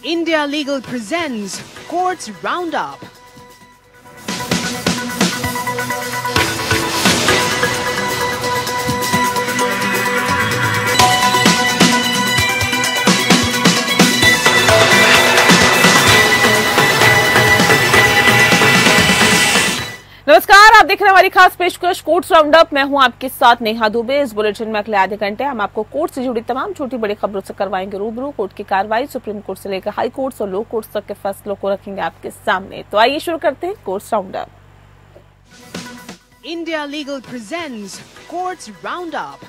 India Legal presents Courts Roundup. नमस्कार, आप देख रहे हैं हमारी खास पेशकश कोर्ट्स राउंडअप। मैं हूं आपके साथ नेहा दुबे। इस बुलेटिन में अगले आधे घंटे हम आपको कोर्ट से जुड़ी तमाम छोटी बड़ी खबरों से करवाएंगे रूबरू। कोर्ट की कार्रवाई सुप्रीम कोर्ट से लेकर हाई कोर्ट और लो कोर्ट तक के फैसलों को रखेंगे आपके सामने। तो आइए शुरू करते हैं courts roundup. India Legal presents Courts Roundup.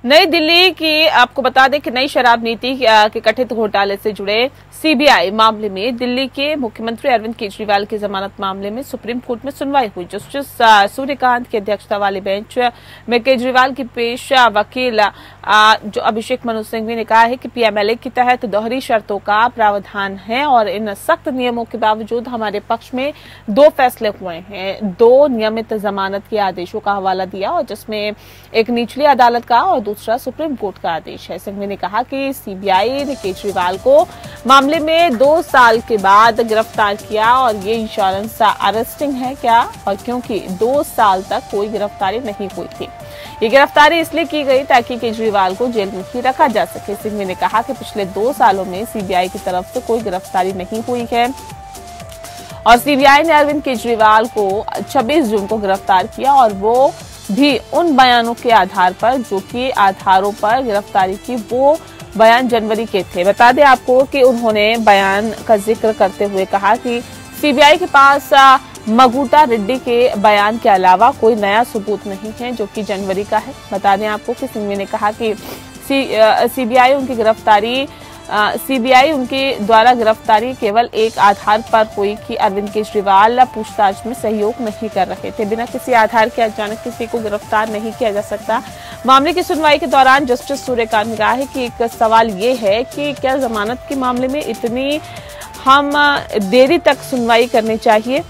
नई दिल्ली की आपको बता दें कि नई शराब नीति के कथित घोटाले से जुड़े सीबीआई मामले में दिल्ली के मुख्यमंत्री अरविंद केजरीवाल की जमानत मामले में सुप्रीम कोर्ट में सुनवाई हुई। जस्टिस सूर्यकांत की अध्यक्षता वाली बेंच में केजरीवाल की पेश वकील जो अभिषेक मनु सिंघवी ने कहा है कि पीएमएलए के तहत दोहरी शर्तों का प्रावधान है और इन सख्त नियमों के बावजूद हमारे पक्ष में दो फैसले हुए हैं। दो नियमित जमानत के आदेशों का हवाला दिया और जिसमें एक निचली अदालत का और दूसरा सुप्रीम कोर्ट का आदेश है। सिंघवी ने कहा कि सीबीआई ने केजरीवाल को मामले में 2 साल के बाद गिरफ्तार किया और ये इंश्योरेंस अरेस्टिंग है क्या, और क्योंकि 2 साल तक कोई गिरफ्तारी नहीं हुई थी। ये गिरफ्तारी इसलिए की गई ताकि केजरीवाल को जेल में ही रखा जा सके। सिंघवी ने कहा कि पिछले 2 सालों में सीबीआई की तरफ से कोई गिरफ्तारी नहीं हुई है और सीबीआई ने अरविंद केजरीवाल को 26 जून को गिरफ्तार किया और वो भी उन बयानों के आधार पर जो कि आधारों पर गिरफ्तारी की वो बयान जनवरी के थे। बता दें आपको कि उन्होंने बयान का जिक्र करते हुए कहा कि सीबीआई के पास मगुटा रेड्डी के बयान के अलावा कोई नया सबूत नहीं है जो कि जनवरी का है। बता दें आपको कि सिंघवी ने कहा कि सीबीआई उनके द्वारा गिरफ्तारी केवल एक आधार पर हुई कि अरविंद केजरीवाल पूछताछ में सहयोग नहीं कर रहे थे। बिना किसी आधार के अचानक किसी को गिरफ्तार नहीं किया जा सकता। मामले की सुनवाई के दौरान जस्टिस सूर्यकांत ने कहा है कि एक सवाल ये है कि क्या जमानत के मामले में इतनी हम देरी तक सुनवाई करनी चाहिए,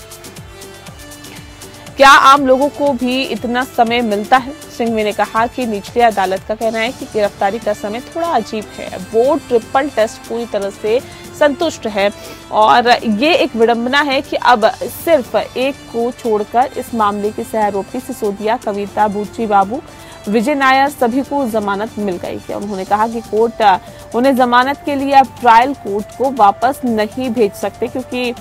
क्या आम लोगों को भी इतना समय मिलता है। सिंघवी ने कहा कि निचली अदालत का कहना है कि गिरफ्तारी का समय थोड़ा अजीब है। वो ट्रिपल टेस्ट पूरी तरह से संतुष्ट है और ये एक विडंबना है कि अब सिर्फ एक को छोड़कर इस मामले के सहआरोपी सिसोदिया, कविता, बुच्ची बाबू, विजय नायर सभी को जमानत मिल गई है। उन्होंने कहा कि कोर्ट उन्हें जमानत के लिए अब ट्रायल कोर्ट को वापस नहीं भेज सकते क्योंकि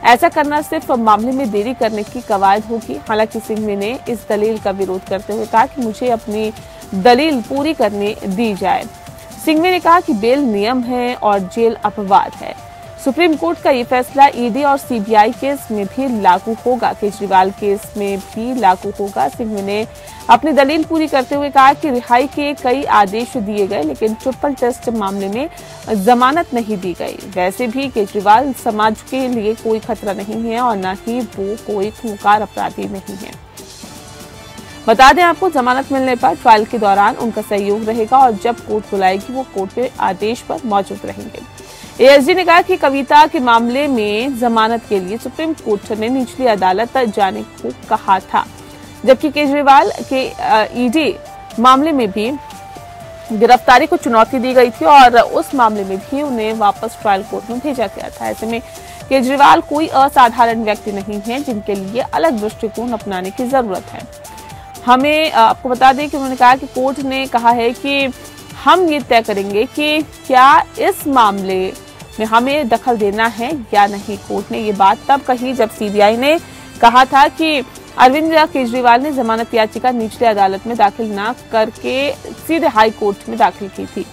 ऐसा करना सिर्फ मामले में देरी करने की कवायद होगी। हालांकि सिंघवी ने इस दलील का विरोध करते हुए कहा कि मुझे अपनी दलील पूरी करने दी जाए। सिंघवी ने कहा कि बेल नियम है और जेल अपवाद है। सुप्रीम कोर्ट का ये फैसला ईडी और सीबीआई केस में भी लागू होगा, केजरीवाल केस में भी लागू होगा। सिंघवी ने अपनी दलील पूरी करते हुए कहा कि रिहाई के कई आदेश दिए गए लेकिन ट्रिपल टेस्ट मामले में जमानत नहीं दी गई। वैसे भी केजरीवाल समाज के लिए कोई खतरा नहीं है और न ही वो कोई खूंखार अपराधी नहीं है। बता दें आपको, जमानत मिलने पर ट्रायल के दौरान उनका सहयोग रहेगा और जब कोर्ट बुलाएगी वो कोर्ट के आदेश पर मौजूद रहेंगे। एएसजी ने कहा कि कविता के मामले में जमानत के लिए सुप्रीम कोर्ट ने निचली अदालत जाने को कहा था, जबकि केजरीवाल के ईडी मामले में भी गिरफ्तारी को चुनौती दी गई थी और उस मामले में भी उन्हें वापस ट्रायल कोर्ट में भेजा गया था। ऐसे में केजरीवाल कोई असाधारण व्यक्ति नहीं है जिनके लिए अलग दृष्टिकोण अपनाने की जरूरत है। हमें आपको बता दें कि उन्होंने कहा कि कोर्ट ने कहा है कि हम ये तय करेंगे कि क्या इस मामले में हमें दखल देना है या नहीं। कोर्ट ने ये बात तब कही जब सीबीआई ने कहा था कि अरविंद केजरीवाल ने जमानत याचिका निचली अदालत में दाखिल न करके सीधे हाई कोर्ट में दाखिल की थी।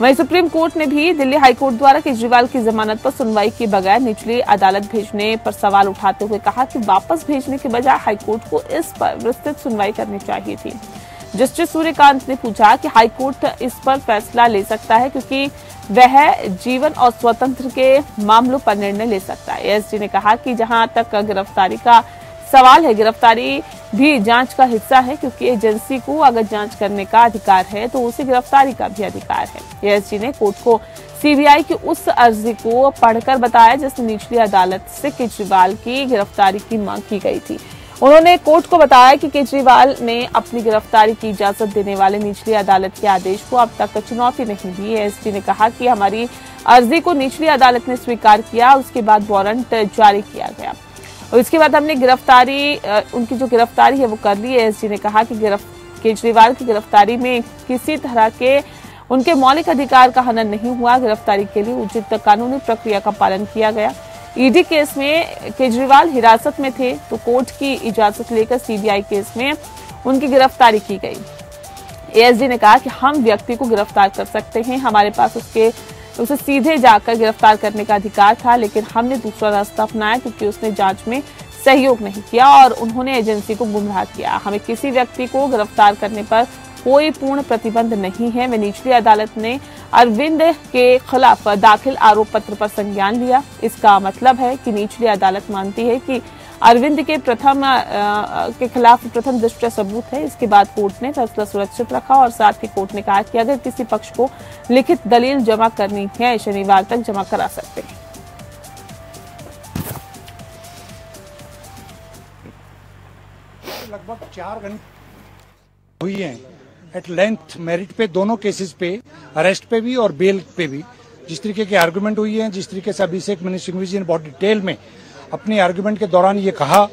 वहीं सुप्रीम कोर्ट ने भी दिल्ली हाई कोर्ट द्वारा केजरीवाल की जमानत पर सुनवाई के बगैर निचली अदालत भेजने पर सवाल उठाते हुए कहा कि वापस भेजने के बजाय हाईकोर्ट को इस पर विस्तृत सुनवाई करनी चाहिए थी। जस्टिस सूर्यकांत ने पूछा कि हाईकोर्ट इस पर फैसला ले सकता है क्योंकि वह जीवन और स्वतंत्र के मामलों पर निर्णय ले सकता है। एएसजी ने कहा कि जहां तक गिरफ्तारी का सवाल है, गिरफ्तारी भी जांच का हिस्सा है, क्योंकि एजेंसी को अगर जांच करने का अधिकार है तो उसे गिरफ्तारी का भी अधिकार है। एएसजी ने कोर्ट को सीबीआई की उस अर्जी को पढ़कर बताया जिसमें निचली अदालत से केजरीवाल की गिरफ्तारी की मांग की गई थी। उन्होंने कोर्ट को बताया कि केजरीवाल ने अपनी गिरफ्तारी की इजाजत देने वाले निचली अदालत के आदेश को अब तक चुनौती नहीं दी। एएसजी ने कहा कि हमारी अर्जी को निचली अदालत ने स्वीकार किया, उसके बाद वारंट जारी किया गया और इसके बाद हमने उनकी जो गिरफ्तारी है वो कर ली। एएसजी ने कहा कि केजरीवाल की गिरफ्तारी में किसी तरह के उनके मौलिक अधिकार का हनन नहीं हुआ। गिरफ्तारी के लिए उचित कानूनी प्रक्रिया का पालन किया गया। ईडी केस में केजरीवाल हिरासत में थे तो कोर्ट की इजाजत लेकर सीबीआई केस में उनकी गिरफ्तारी की गई। एएसजी ने कहा कि हम व्यक्ति को गिरफ्तार कर सकते हैं, हमारे पास उसे सीधे जाकर गिरफ्तार करने का अधिकार था, लेकिन हमने दूसरा रास्ता अपनाया क्योंकि उसने जांच में सहयोग नहीं किया और उन्होंने एजेंसी को गुमराह किया। हमें किसी व्यक्ति को गिरफ्तार करने पर कोई पूर्ण प्रतिबंध नहीं है। वे निचली अदालत ने अरविंद के खिलाफ दाखिल आरोप पत्र पर संज्ञान लिया। इसका मतलब है कि निचली अदालत मानती है कि अरविंद के खिलाफ प्रथम दृष्टया सबूत है। इसके बाद कोर्ट ने फैसला सुरक्षित रखा और साथ ही कोर्ट ने कहा कि अगर किसी पक्ष को लिखित दलील जमा करनी है, शनिवार तक जमा करा सकते हैं। लगभग 4 घंटे हुई है एट लेंथ मेरिट पे, दोनों केसेस पे, अरेस्ट पे भी और बेल पे भी जिस तरीके की आर्गुमेंट हुई है, जिस तरीके से अभिषेक मनु सिंघवी जी ने बहुत डिटेल में अपनी आर्गुमेंट के दौरान ये कहा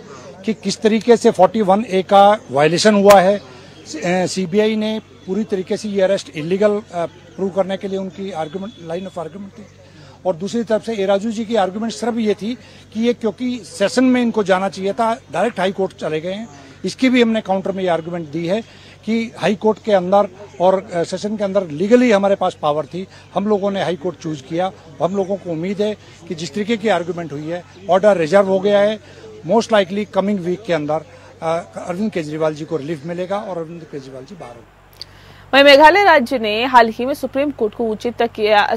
कि किस तरीके से 41A का वायलेशन हुआ है। सीबीआई ने पूरी तरीके से ये अरेस्ट इलीगल प्रूव करने के लिए उनकी आर्गुमेंट, लाइन ऑफ आर्गुमेंट थी। और दूसरी तरफ से एराजू जी की आर्गुमेंट सिर्फ ये थी कि ये क्योंकि सेशन में इनको जाना चाहिए था, डायरेक्ट हाई कोर्ट चले गए हैं। इसकी भी हमने काउंटर में ये आर्गुमेंट दी है कि हाई कोर्ट के अंदर और सेशन के अंदर लीगली हमारे पास पावर थी, हम लोगों ने हाई कोर्ट चूज किया। हम लोगों को उम्मीद है कि जिस तरीके की आर्गुमेंट हुई है, ऑर्डर रिजर्व हो गया है। मोस्ट लाइकली कमिंग वीक के अंदर अरविंद केजरीवाल जी को रिलीफ मिलेगा और अरविंद केजरीवाल जी बाहर होंगे। वहीं मेघालय राज्य ने हाल ही में सुप्रीम कोर्ट को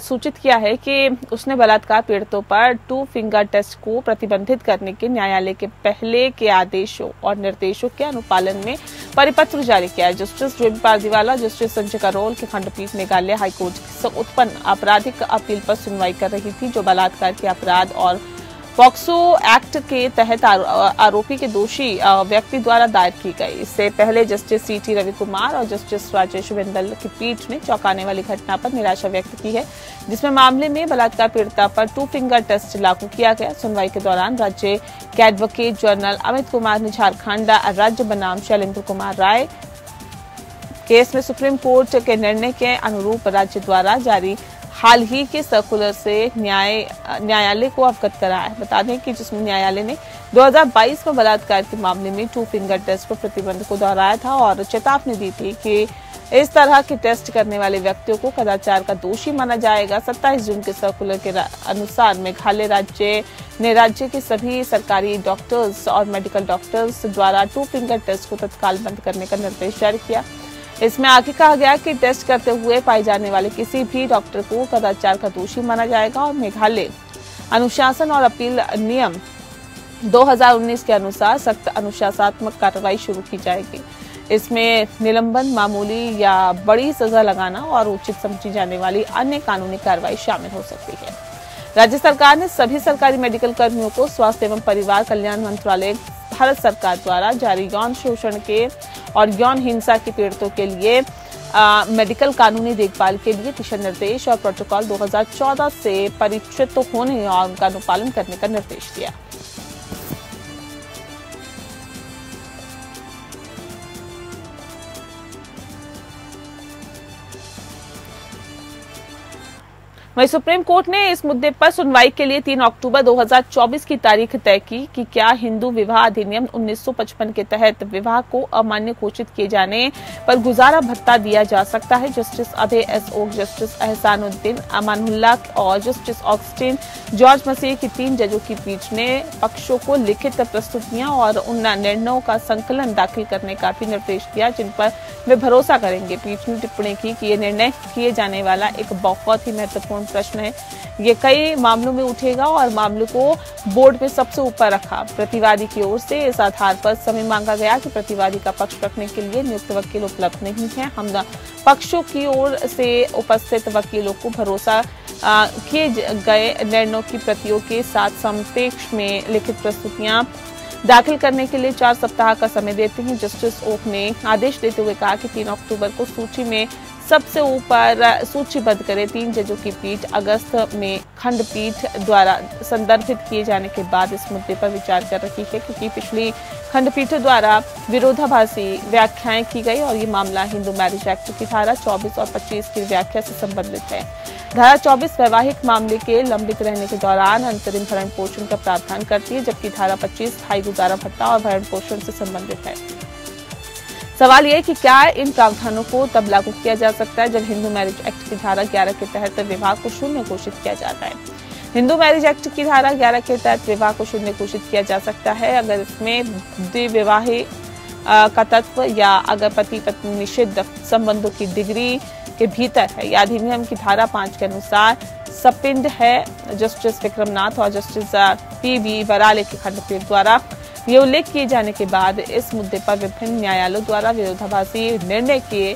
सूचित किया है कि उसने बलात्कार पीड़ितों पर 2 फिंगर टेस्ट को प्रतिबंधित करने के न्यायालय के पहले के आदेशों और निर्देशों के अनुपालन में परिपत्र जारी किया है। जस्टिस जेबी पारदीवाला, जस्टिस संजय करोल की खंडपीठ मेघालय हाईकोर्ट से उत्पन्न आपराधिक अपील पर सुनवाई कर रही थी, जो बलात्कार के अपराध और पॉक्सो एक्ट के तहत आरोपी के दोषी व्यक्ति द्वारा दायर की गई। इससे पहले जस्टिस सीटी रवि कुमार और जस्टिस राजेश बिंदल की पीठ ने चौंकाने वाली घटना पर निराशा व्यक्त की है, जिसमें मामले में बलात्कार पीड़िता पर 2 फिंगर टेस्ट लागू किया गया। सुनवाई के दौरान राज्य के एडवोकेट जनरल अमित कुमार ने झारखंड राज्य बनाम शैलेंद्र कुमार राय केस में सुप्रीम कोर्ट के निर्णय के अनुरूप राज्य द्वारा जारी हाल ही के सर्कुलर से न्यायालय को अवगत कराया है। बता दें कि जिसमें न्यायालय ने 2022 में बलात्कार के मामले में 2 फिंगर टेस्ट पर प्रतिबंध को दोहराया था और चेतावनी दी थी कि इस तरह के टेस्ट करने वाले व्यक्तियों को कदाचार का दोषी माना जाएगा। 27 जून के सर्कुलर के अनुसार मेघालय राज्य के सभी सरकारी डॉक्टर्स और मेडिकल डॉक्टर्स द्वारा 2 फिंगर टेस्ट को तत्काल बंद करने का निर्देश जारी किया। इसमें आगे कहा गया कि टेस्ट करते हुए पाए जाने वाले किसी भी डॉक्टर को कदाचार का दोषी माना जाएगा और मेघालय अनुशासन और अपील नियम 2019 के अनुसार सख्त अनुशासनात्मक कार्रवाई शुरू की जाएगी। इसमें निलंबन, मामूली या बड़ी सजा लगाना और उचित समझी जाने वाली अन्य कानूनी कार्रवाई शामिल हो सकती है। राज्य सरकार ने सभी सरकारी मेडिकल कर्मियों को स्वास्थ्य एवं परिवार कल्याण मंत्रालय भारत सरकार द्वारा जारी यौन शोषण के और यौन हिंसा के पीड़ितों के लिए मेडिकल कानूनी देखभाल के लिए दिशा निर्देश और प्रोटोकॉल 2014 से परिचित होने और उनका अनुपालन करने का निर्देश दिया। वहीं सुप्रीम कोर्ट ने इस मुद्दे पर सुनवाई के लिए 3 अक्टूबर 2024 की तारीख तय की कि क्या हिंदू विवाह अधिनियम 1955 के तहत विवाह को अमान्य घोषित किए जाने पर गुजारा भत्ता दिया जा सकता है। Justice Abhay S Oka, justice Ahsanuddin Amanullah और जस्टिस ऑगस्टिन जॉर्ज मसीह की 3 जजों की पीठ ने पक्षों को लिखित प्रस्तुतियां और उन निर्णयों का संकलन दाखिल करने का भी निर्देश दिया जिन पर वे भरोसा करेंगे। पीठ ने टिप्पणी की कि ये निर्णय किए जाने वाला एक बहुत ही महत्वपूर्ण प्रश्न है। ये कई मामलों में उठेगा और मामले को बोर्ड में सबसे ऊपर रखा। प्रतिवादी की ओर से इस आधार पर समय मांगा गया कि प्रतिवादी का पक्ष रखने के लिए नियुक्त वकील उपलब्ध नहीं है। हम पक्षों की ओर से उपस्थित वकीलों को भरोसा किए गए निर्णयों की प्रतियों के साथ समकक्ष में लिखित प्रस्तुतियां दाखिल करने के लिए 4 सप्ताह का समय देते हैं। जस्टिस ओक ने आदेश देते हुए कहा कि 3 अक्टूबर को सूची में सबसे ऊपर सूचीबद्ध करे 3 जजों की पीठ अगस्त में खंडपीठ द्वारा संदर्भित किए जाने के बाद इस मुद्दे पर विचार कर रही है, क्योंकि पिछली खंडपीठ द्वारा विरोधाभासी व्याख्याएं की गई और ये मामला हिंदू मैरिज एक्ट की धारा 24 और 25 की व्याख्या से संबंधित है। धारा 24 वैवाहिक मामले के लंबित रहने के दौरान अंतरिम भरण पोषण का प्रावधान करती है, जबकि धारा 25 स्थायी गुजारा भत्ता और भरण पोषण से संबंधित है। सवाल यह है कि क्या इन प्रावधानों को तब लागू किया जा सकता है जब हिंदू मैरिज एक्ट की धारा 11 के तहत विवाह को शून्य घोषित किया जाता है। हिंदू मैरिज एक्ट की धारा 11 के तहत विवाह को शून्य घोषित किया जा सकता है अगर इसमें द्विविवाही का तत्व या अगर पति पत्नी निषिद्ध संबंधों की डिग्री के भीतर है या अधिनियम की धारा 5 के अनुसार सपिंड है। जस्टिस विक्रमनाथ और जस्टिस पी.बी. बराले की खंडपीठ द्वारा ये उल्लेख किए जाने के बाद इस मुद्दे पर विभिन्न न्यायालयों द्वारा विरोधाभासी निर्णय किए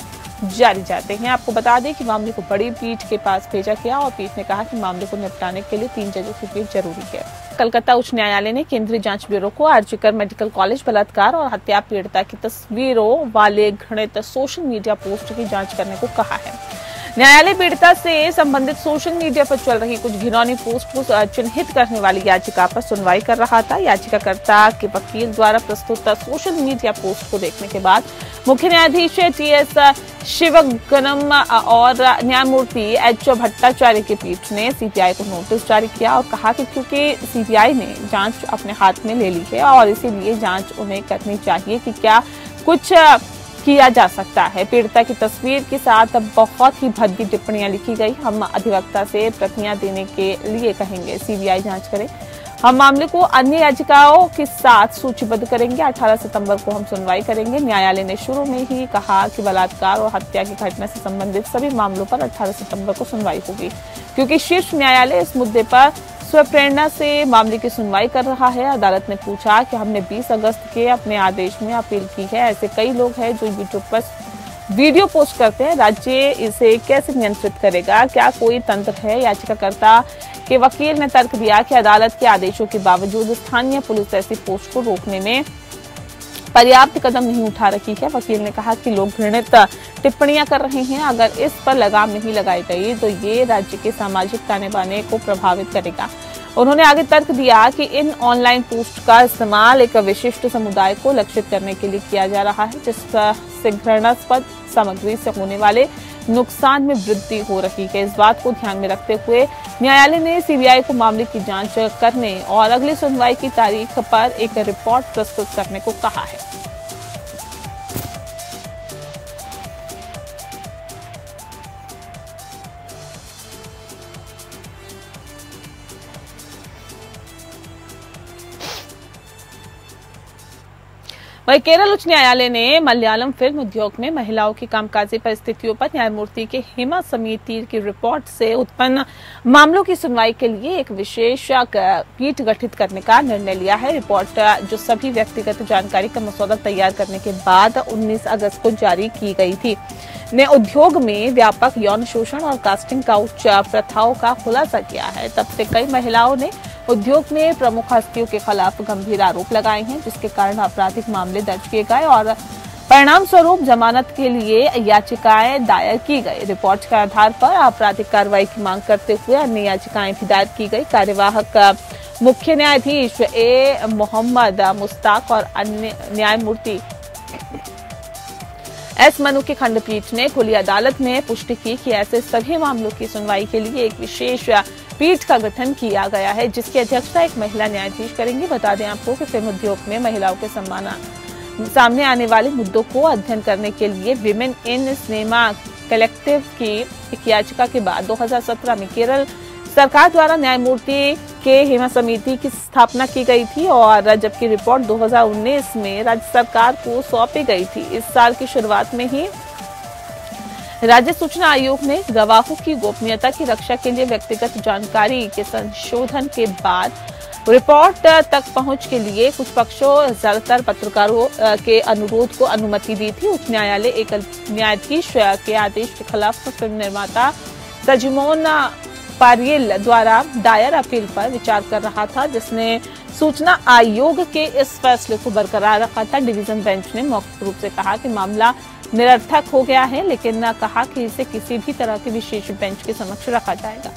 जारी जाते हैं। आपको बता दें कि मामले को बड़ी पीठ के पास भेजा गया और पीठ ने कहा कि मामले को निपटाने के लिए 3 जजों की पीठ जरूरी है। कलकत्ता उच्च न्यायालय ने केंद्रीय जांच ब्यूरो को आरजीकर मेडिकल कॉलेज बलात्कार और हत्या पीड़िता की तस्वीरों वाले घृणित सोशल मीडिया पोस्ट की जांच करने को कहा है। न्यायालय पीड़िता से संबंधित सोशल मीडिया पर चल रही कुछ घिनौनी पोस्ट को चिन्हित करने वाली याचिका पर सुनवाई कर रहा था। याचिकाकर्ता के वकील द्वारा प्रस्तुत सोशल मीडिया पोस्ट को देखने के बाद मुख्य न्यायाधीश टी.एस. शिवगनम और न्यायमूर्ति एच. भट्टाचार्य की पीठ ने सीबीआई को नोटिस जारी किया और कहा कि क्योंकि सीबीआई ने जांच अपने हाथ में ले ली है और इसीलिए जांच उन्हें करनी चाहिए कि क्या कुछ किया जा सकता है। पीड़िता की तस्वीर के साथ बहुत ही भद्दी टिप्पणियां लिखी गई। हम अधिवक्ता से प्रतियां देने के लिए कहेंगे, सीबीआई जांच करे। हम मामले को अन्य याचिकाओं के साथ सूचीबद्ध करेंगे। 18 सितंबर को हम सुनवाई करेंगे। न्यायालय ने शुरू में ही कहा कि बलात्कार और हत्या की घटना से संबंधित सभी मामलों पर 18 सितंबर को सुनवाई होगी, क्योंकि शीर्ष न्यायालय इस मुद्दे पर स्वप्रेरणा से मामले की सुनवाई कर रहा है। अदालत ने पूछा कि हमने 20 अगस्त के अपने आदेश में अपील की है। ऐसे कई लोग हैं जो यूट्यूब पर वीडियो पोस्ट करते हैं। राज्य इसे कैसे नियंत्रित करेगा? क्या कोई तंत्र है? याचिकाकर्ता के वकील ने तर्क दिया कि अदालत के आदेशों के बावजूद स्थानीय पुलिस ऐसी पोस्ट को रोकने में पर्याप्त कदम नहीं उठा रही है। वकील ने कहा कि लोग घृणित टिप्पणियां कर रहे हैं। अगर इस पर लगाम नहीं लगाई गई तो ये राज्य के सामाजिक ताने बाने को प्रभावित करेगा। उन्होंने आगे तर्क दिया कि इन ऑनलाइन पोस्ट का इस्तेमाल एक विशिष्ट समुदाय को लक्षित करने के लिए किया जा रहा है, जिससे घृणास्पद सामग्री से होने वाले नुकसान में वृद्धि हो रही है। इस बात को ध्यान में रखते हुए न्यायालय ने सीबीआई को मामले की जांच करने और अगली सुनवाई की तारीख पर एक रिपोर्ट प्रस्तुत करने को कहा है। वहीं केरल उच्च न्यायालय ने मलयालम फिल्म उद्योग में महिलाओं की कामकाजी परिस्थितियों पर न्यायमूर्ति के हेमा समिति की रिपोर्ट से उत्पन्न मामलों की सुनवाई के लिए एक विशेष पीठ गठित करने का निर्णय लिया है। रिपोर्ट, जो सभी व्यक्तिगत जानकारी का मसौदा तैयार करने के बाद 19 अगस्त को जारी की गई थी, ने उद्योग में व्यापक यौन शोषण और कास्टिंग काउच प्रथाओं का खुलासा किया है। तब से कई महिलाओं ने उद्योग में प्रमुख हस्तियों के खिलाफ गंभीर आरोप लगाए हैं, जिसके कारण आपराधिक मामले दर्ज किए गए और परिणाम स्वरूप जमानत के लिए याचिकाएं दायर की गई। रिपोर्ट के आधार पर आपराधिक कार्रवाई की मांग करते हुए अन्य याचिकाएं भी दायर की गई। कार्यवाहक मुख्य न्यायाधीश ए. मोहम्मद मुश्ताक और अन्य न्यायमूर्ति एस. मनु की खंडपीठ ने खुली अदालत में पुष्टि की कि ऐसे सभी मामलों की सुनवाई के लिए एक विशेष पीठ का गठन किया गया है, जिसकी अध्यक्षता एक महिला न्यायाधीश करेंगी। बता दें आपको कि फिल्म उद्योग में महिलाओं के सामने आने वाले मुद्दों को अध्ययन करने के लिए विमेन इन सिनेमा कलेक्टिव की एक याचिका के बाद 2017 में केरल सरकार द्वारा न्यायमूर्ति के हेमा समिति की स्थापना की गई थी और जबकि रिपोर्ट 2019 में राज्य सरकार को सौंपी गई थी। इस साल की शुरुआत में ही राज्य सूचना आयोग ने गवाहों की गोपनीयता की रक्षा के लिए व्यक्तिगत जानकारी के संशोधन के बाद रिपोर्ट तक पहुंच के लिए कुछ पक्षों, ज्यादातर पत्रकारों के अनुरोध को अनुमति दी थी। उच्च न्यायालय एक न्यायाधीश के आदेश के खिलाफ फिल्म निर्माता तजिमोन पारियल द्वारा दायर अपील पर विचार कर रहा था, जिसने सूचना आयोग के इस फैसले को बरकरार रखा था। डिवीजन बेंच ने मौखिक रूप से कहा कि मामला निरर्थक हो गया है, लेकिन कहा कि इसे किसी भी तरह के विशेष बेंच के समक्ष रखा जाएगा।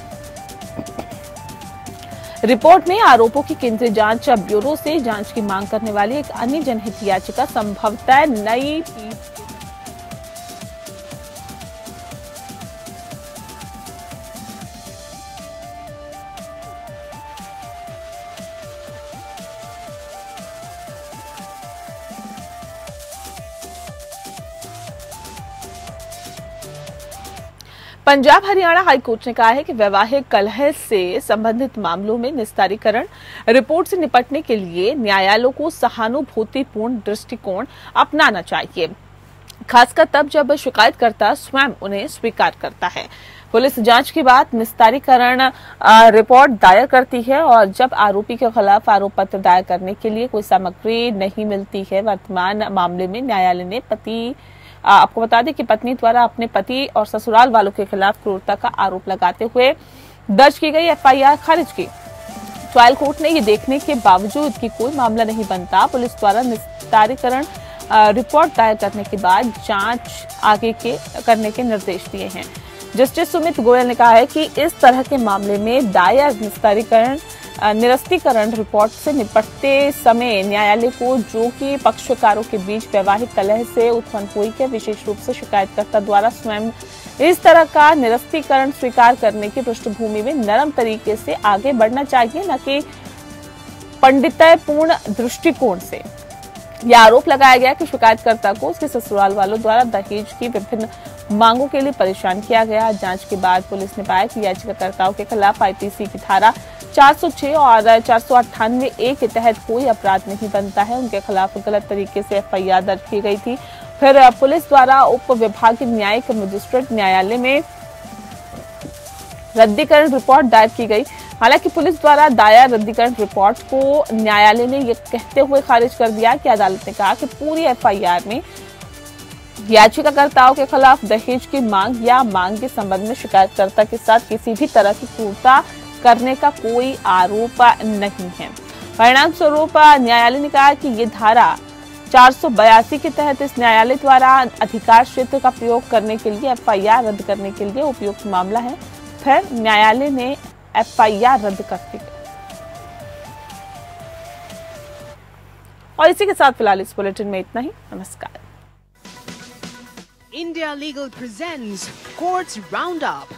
रिपोर्ट में आरोपों की केंद्रीय जांच ब्यूरो से जांच की मांग करने वाली एक अन्य जनहित याचिका संभवतः नई पंजाब हरियाणा हाईकोर्ट ने कहा है कि वैवाहिक कलह से संबंधित मामलों में निस्तारीकरण रिपोर्ट से निपटने के लिए न्यायालयों को सहानुभूतिपूर्ण दृष्टिकोण अपनाना चाहिए, खासकर तब जब शिकायतकर्ता स्वयं उन्हें स्वीकार करता है। पुलिस जांच के बाद निस्तारीकरण रिपोर्ट दायर करती है और जब आरोपी के खिलाफ आरोप पत्र दायर करने के लिए कोई सामग्री नहीं मिलती है। वर्तमान मामले में न्यायालय ने आपको बता दें कि पत्नी द्वारा अपने पति और ससुराल वालों के खिलाफ क्रूरता का आरोप लगाते हुए दर्ज की गई एफआईआर खारिज की। ट्रायल कोर्ट ने ये देखने के बावजूद कि कोई मामला नहीं बनता, पुलिस द्वारा निस्तारीकरण रिपोर्ट दायर करने के बाद जांच आगे करने के निर्देश दिए हैं। जस्टिस सुमित गोयल ने कहा है कि इस तरह के मामले में दायर निरस्तीकरण रिपोर्ट से निपटते समय न्यायालय को, जो कि पक्षकारों के बीच वैवाहिक कलह से उत्पन्न हुई है, विशेष रूप से शिकायतकर्ता द्वारा स्वयं इस तरह का निरस्तीकरण स्वीकार करने की पृष्ठभूमि में नरम तरीके से आगे बढ़ना चाहिए, न कि पंडितपूर्ण दृष्टिकोण से। यह आरोप लगाया गया कि शिकायतकर्ता को उसके ससुराल वालों द्वारा दहेज की विभिन्न मांगों के लिए परेशान किया गया। जांच के बाद पुलिस ने पाया कि याचिकाकर्ताओं के खिलाफ आईपीसी की धारा 406 और 498A के तहत कोई अपराध नहीं बनता है। उनके खिलाफ गलत तरीके से एफआईआर दर्ज की गई थी। फिर पुलिस द्वारा उप विभागीय न्यायिक मजिस्ट्रेट न्यायालय में रद्दीकरण रिपोर्ट दायर की गई। हालांकि पुलिस द्वारा दायर रद्दीकरण रिपोर्ट को न्यायालय ने यह कहते हुए खारिज कर दिया कि अदालत ने कहा कि पूरी एफआईआर में याचिकाकर्ताओं के खिलाफ दहेज की मांग या मांग के संबंध में शिकायतकर्ता के साथ किसी भी तरह की क्रूरता करने का कोई आरोप नहीं है। परिणाम स्वरूप न्यायालय ने कहा कि ये धारा 482 के तहत इस न्यायालय द्वारा अधिकार क्षेत्र का प्रयोग करने के लिए एफआईआर रद्द करने के लिए उपयुक्त मामला है। फिर न्यायालय ने एफआईआर रद्द कर दी। और इसी के साथ फिलहाल इस बुलेटिन में इतना ही। नमस्कार। India Legal presents Courts Roundup.